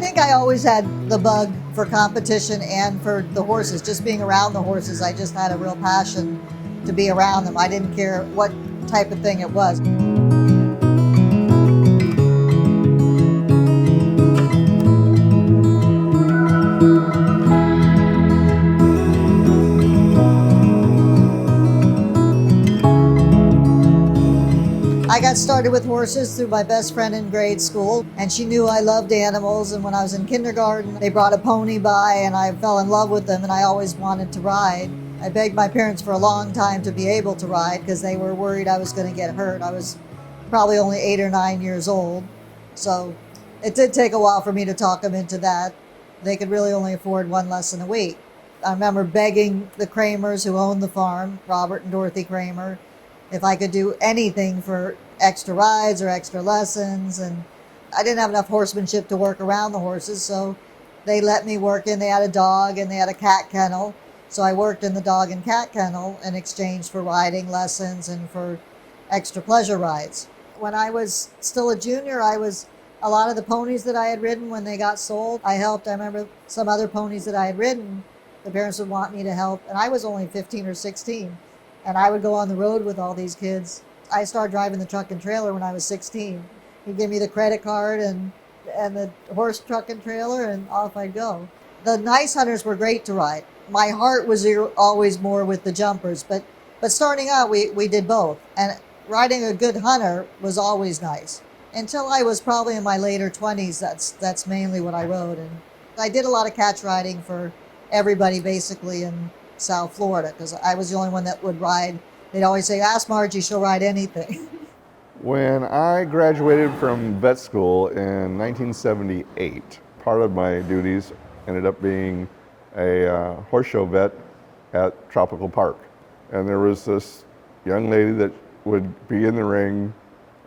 think I always had the bug for competition and for the horses. Just being around the horses, I just had a real passion to be around them. I didn't care what type of thing it was. I got started with horses through my best friend in grade school, and she knew I loved animals, and when I was in kindergarten, they brought a pony by and I fell in love with them, and I always wanted to ride. I begged my parents for a long time to be able to ride because they were worried I was going to get hurt. I was probably only 8 or 9 years old, so it did take a while for me to talk them into that. They could really only afford one lesson a week. I remember begging the Kramers who owned the farm, Robert and Dorothy Kramer, if I could do anything for extra rides or extra lessons. And I didn't have enough horsemanship to work around the horses, so they let me work in. They had a dog and they had a cat kennel. So I worked in the dog and cat kennel in exchange for riding lessons and for extra pleasure rides. When I was still a junior, a lot of the ponies that I had ridden when they got sold, I helped. I remember some other ponies that I had ridden, the parents would want me to help, and I was only 15 or 16. And I would go on the road with all these kids. I started driving the truck and trailer when I was 16. He'd give me the credit card and the horse, truck, and trailer, and off I'd go. The nice hunters were great to ride. My heart was always more with the jumpers, but starting out, we did both. And riding a good hunter was always nice. Until I was probably in my later 20s, that's mainly what I rode. And I did a lot of catch riding for everybody, basically, in South Florida, because I was the only one that would ride. They'd always say, ask Margie, she'll ride anything. When I graduated from vet school in 1978, part of my duties ended up being a horse show vet at Tropical Park. And there was this young lady that would be in the ring,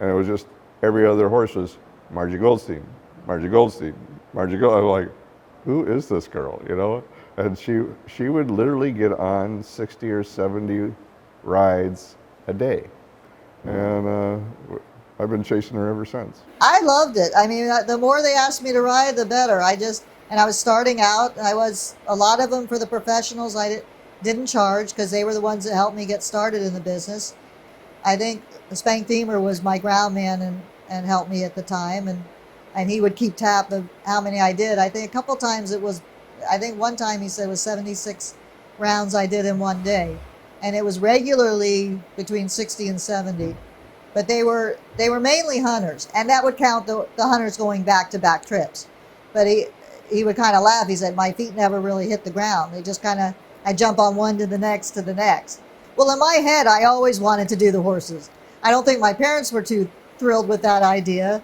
and it was just every other horse was Margie Goldstein, Margie Goldstein, Margie Goldstein. I'm like, who is this girl, you know? And she would literally get on 60 or 70 rides a day. And I've been chasing her ever since. I loved it. I mean, the more they asked me to ride, the better. And I was starting out. A lot of them for the professionals, I didn't charge because they were the ones that helped me get started in the business. I think Spank Deemer was my ground man and helped me at the time. And he would keep tab of how many I did. I think a couple times I think one time he said it was 76 rounds I did in one day. And it was regularly between 60 and 70. But they were mainly hunters. And that would count the hunters going back-to-back trips. But he would kind of laugh. He said, my feet never really hit the ground. They just kind of, I jump on one to the next to the next. Well, in my head, I always wanted to do the horses. I don't think my parents were too thrilled with that idea.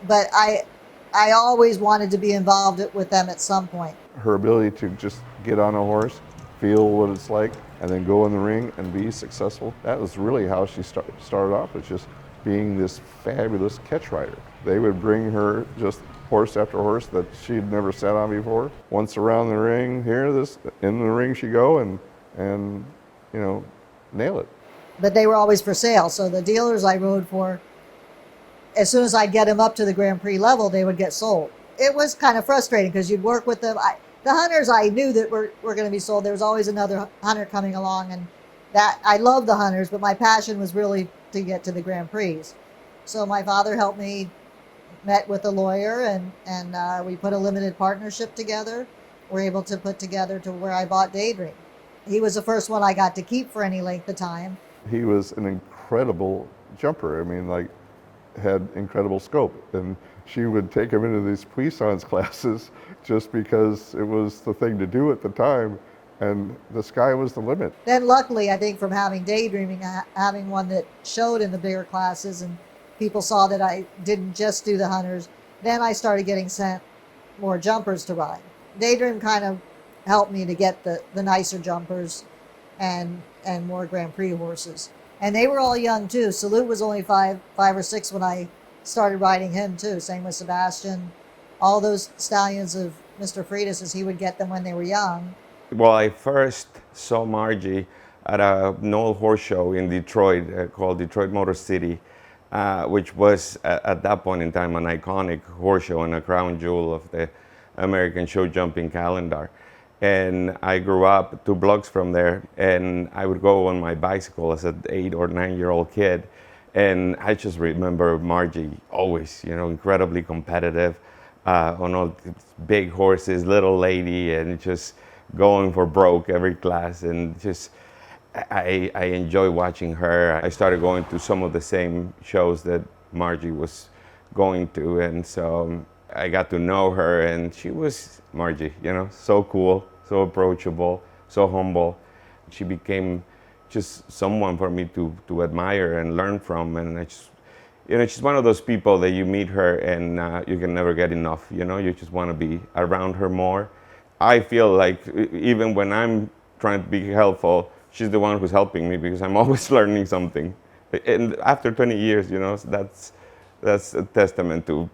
But I always wanted to be involved with them at some point. Her ability to just get on a horse, feel what it's like, and then go in the ring and be successful. That was really how she started off, was just being this fabulous catch rider. They would bring her just horse after horse that she'd never sat on before. Once around the ring, in the ring she go and you know, nail it. But they were always for sale, so the dealers I rode for, as soon as I'd get them up to the Grand Prix level, they would get sold. It was kind of frustrating because you'd work with them. The hunters I knew that were going to be sold. There was always another hunter coming along, and that I loved the hunters, but my passion was really to get to the Grand Prix. So my father helped me, met with a lawyer, and we put a limited partnership together. We're able to put together to where I bought Daydream. He was the first one I got to keep for any length of time. He was an incredible jumper. I mean, like, had incredible scope. And she would take him into these puissance classes just because it was the thing to do at the time, and the sky was the limit. Then luckily, I think from having Daydreaming, having one that showed in the bigger classes, and people saw that I didn't just do the hunters, then I started getting sent more jumpers to ride. Daydream kind of helped me to get the nicer jumpers and more Grand Prix horses. And they were all young too. Salute was only five or six when I started riding him too. Same with Sebastian. All those stallions of Mr. Freitas, he would get them when they were young. Well, I first saw Margie at a Knoll horse show in Detroit called Detroit Motor City, which was at that point in time an iconic horse show and a crown jewel of the American show jumping calendar. And I grew up 2 blocks from there, and I would go on my bicycle as an 8 or 9-year-old kid. And I just remember Margie always, incredibly competitive on all these big horses, little lady, and just going for broke every class. And just, I enjoy watching her. I started going to some of the same shows that Margie was going to, and so I got to know her, and she was Margie, so cool, so approachable, so humble. She became just someone for me to admire and learn from, and I just, she's one of those people that you meet her and you can never get enough, you just want to be around her more. I feel like even when I'm trying to be helpful, she's the one who's helping me because I'm always learning something. And after 20 years, that's a testament to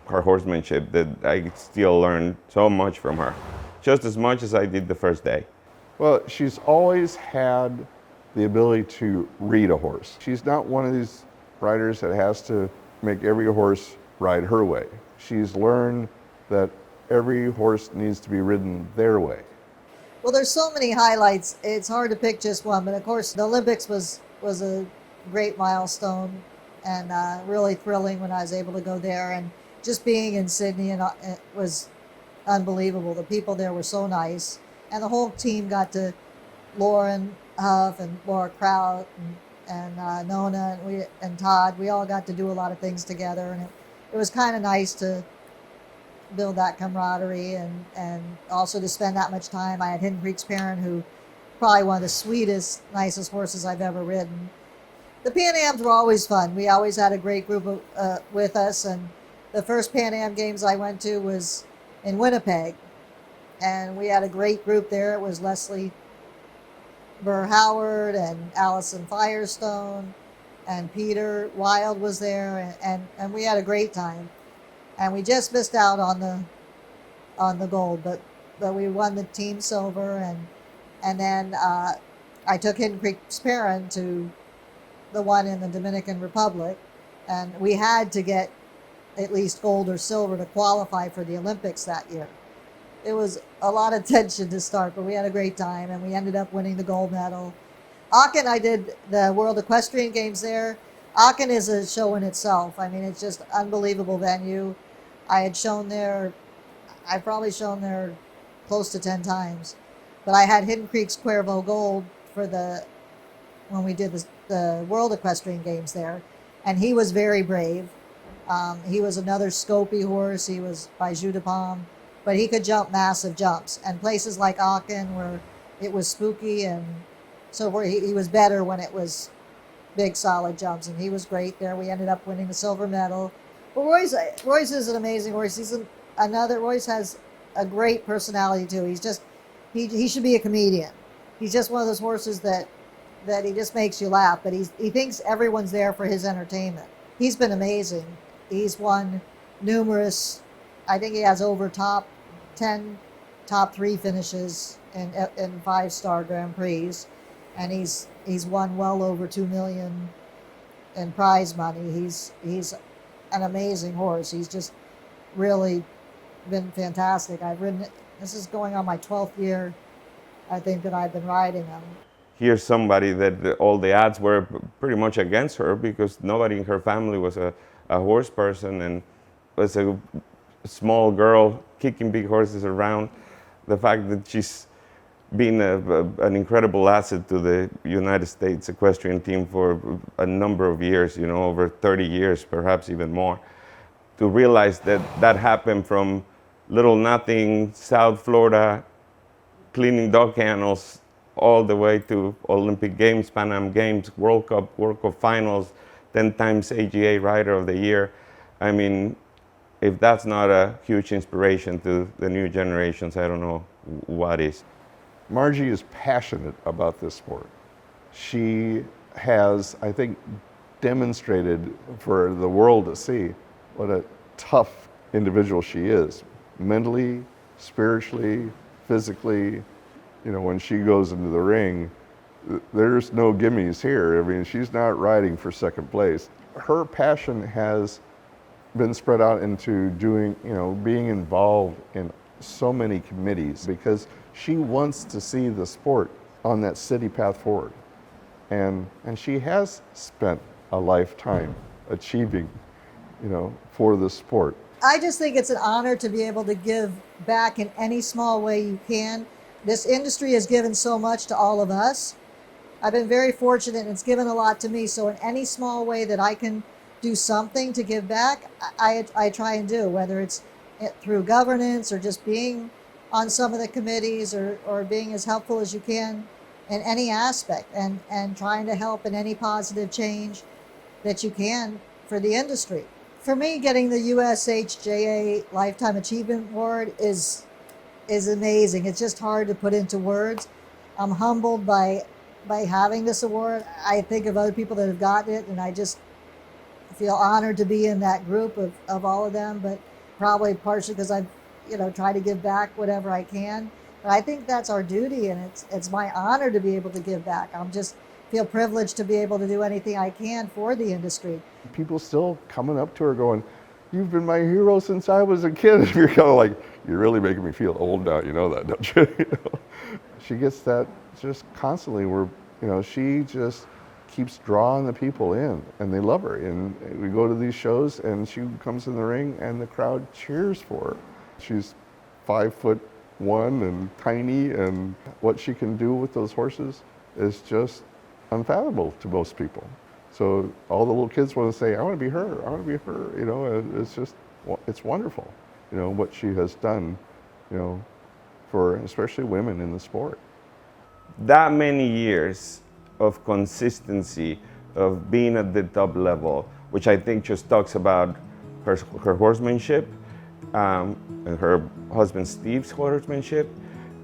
her horsemanship, that I still learn so much from her, just as much as I did the first day. Well, she's always had the ability to read a horse. She's not one of these riders that has to make every horse ride her way. She's learned that every horse needs to be ridden their way. Well, there's so many highlights. It's hard to pick just one, but of course the Olympics was a great milestone and really thrilling when I was able to go there. And just being in Sydney and it was unbelievable. The people there were so nice, and the whole team got to, Lauren Huff and Laura Kraut and Nona and Todd. We all got to do a lot of things together, and it was kind of nice to build that camaraderie and also to spend that much time. I had Hidden Creek's parent, who probably one of the sweetest, nicest horses I've ever ridden. The Pan Ams were always fun. We always had a great group with us, and the first Pan Am Games I went to was in Winnipeg, and we had a great group there. It was Leslie Burr Howard and Allison Firestone and Peter Wild was there, and we had a great time. And we just missed out on the gold, but we won the team silver, and then I took Hidden Creek's parent to the one in the Dominican Republic, and we had to get at least gold or silver to qualify for the Olympics that year. It was a lot of tension to start, but we had a great time, and we ended up winning the gold medal. Aachen, I did the World Equestrian Games there. Aachen is a show in itself. I mean, it's just unbelievable venue. I've probably shown there close to 10 times. But I had Hidden Creek's Cuervo Gold when we did the World Equestrian Games there. And he was very brave. He was another Scopy horse. He was by Jus de Pomme, but he could jump massive jumps. And places like Aachen, where it was spooky and so forth, he was better when it was big solid jumps, and he was great there. We ended up winning the silver medal. But Royce is an amazing horse. Royce has a great personality too. He should be a comedian. He's just one of those horses that he just makes you laugh, but he thinks everyone's there for his entertainment. He's been amazing. He's won numerous, I think he has over top 10, top 3 finishes in 5-star Grand Prix, and he's won well over $2 million in prize money. He's an amazing horse. He's just really been fantastic. This is going on my 12th year, I think, that I've been riding him. Here's somebody that all the ads were pretty much against her because nobody in her family was a horse person, and was a small girl kicking big horses around. The fact that she's been an incredible asset to the United States equestrian team for a number of years, over 30 years, perhaps even more. To realize that happened from little nothing, South Florida, cleaning dog kennels, all the way to Olympic Games, Pan Am Games, World Cup finals, 10 times AGA Rider of the Year. I mean, if that's not a huge inspiration to the new generations, I don't know what is. Margie is passionate about this sport. She has, I think, demonstrated for the world to see what a tough individual she is, mentally, spiritually, physically. When she goes into the ring, there's no gimmies here. I mean, she's not riding for second place. Her passion has been spread out into doing, being involved in so many committees because she wants to see the sport on that city path forward. And she has spent a lifetime achieving, for the sport. I just think it's an honor to be able to give back in any small way you can. This industry has given so much to all of us. I've been very fortunate and it's given a lot to me. So in any small way that I can do something to give back, I try and do, whether it's through governance or just being on some of the committees or being as helpful as you can in any aspect and trying to help in any positive change that you can for the industry. For me, getting the USHJA Lifetime Achievement Award is amazing. It's just hard to put into words. I'm humbled by having this award. I think of other people that have gotten it, and I just feel honored to be in that group of all of them, but probably partially because I've tried to give back whatever I can. But I think that's our duty, and it's my honor to be able to give back. I'm just feel privileged to be able to do anything I can for the industry. People still coming up to her going, "You've been my hero since I was a kid." And you're kind of like, "You're really making me feel old now, you know that, don't you?" She gets that just constantly where, she just keeps drawing the people in and they love her. And we go to these shows and she comes in the ring and the crowd cheers for her. She's 5'1" and tiny, and what she can do with those horses is just unfathomable to most people. So all the little kids want to say, "I want to be her, I want to be her," it's just, it's wonderful, what she has done, for especially women in the sport. That many years of consistency, of being at the top level, which I think just talks about her horsemanship, and her husband Steve's horsemanship,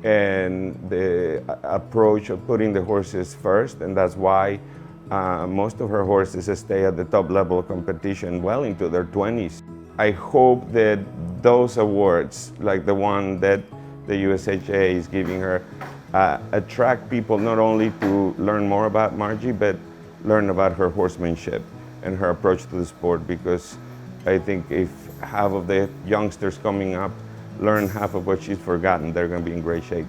and the approach of putting the horses first, and that's why most of her horses stay at the top level of competition well into their 20s. I hope that those awards, like the one that the USHJA is giving her, attract people not only to learn more about Margie, but learn about her horsemanship and her approach to the sport, because I think if half of the youngsters coming up learn half of what she's forgotten, they're going to be in great shape.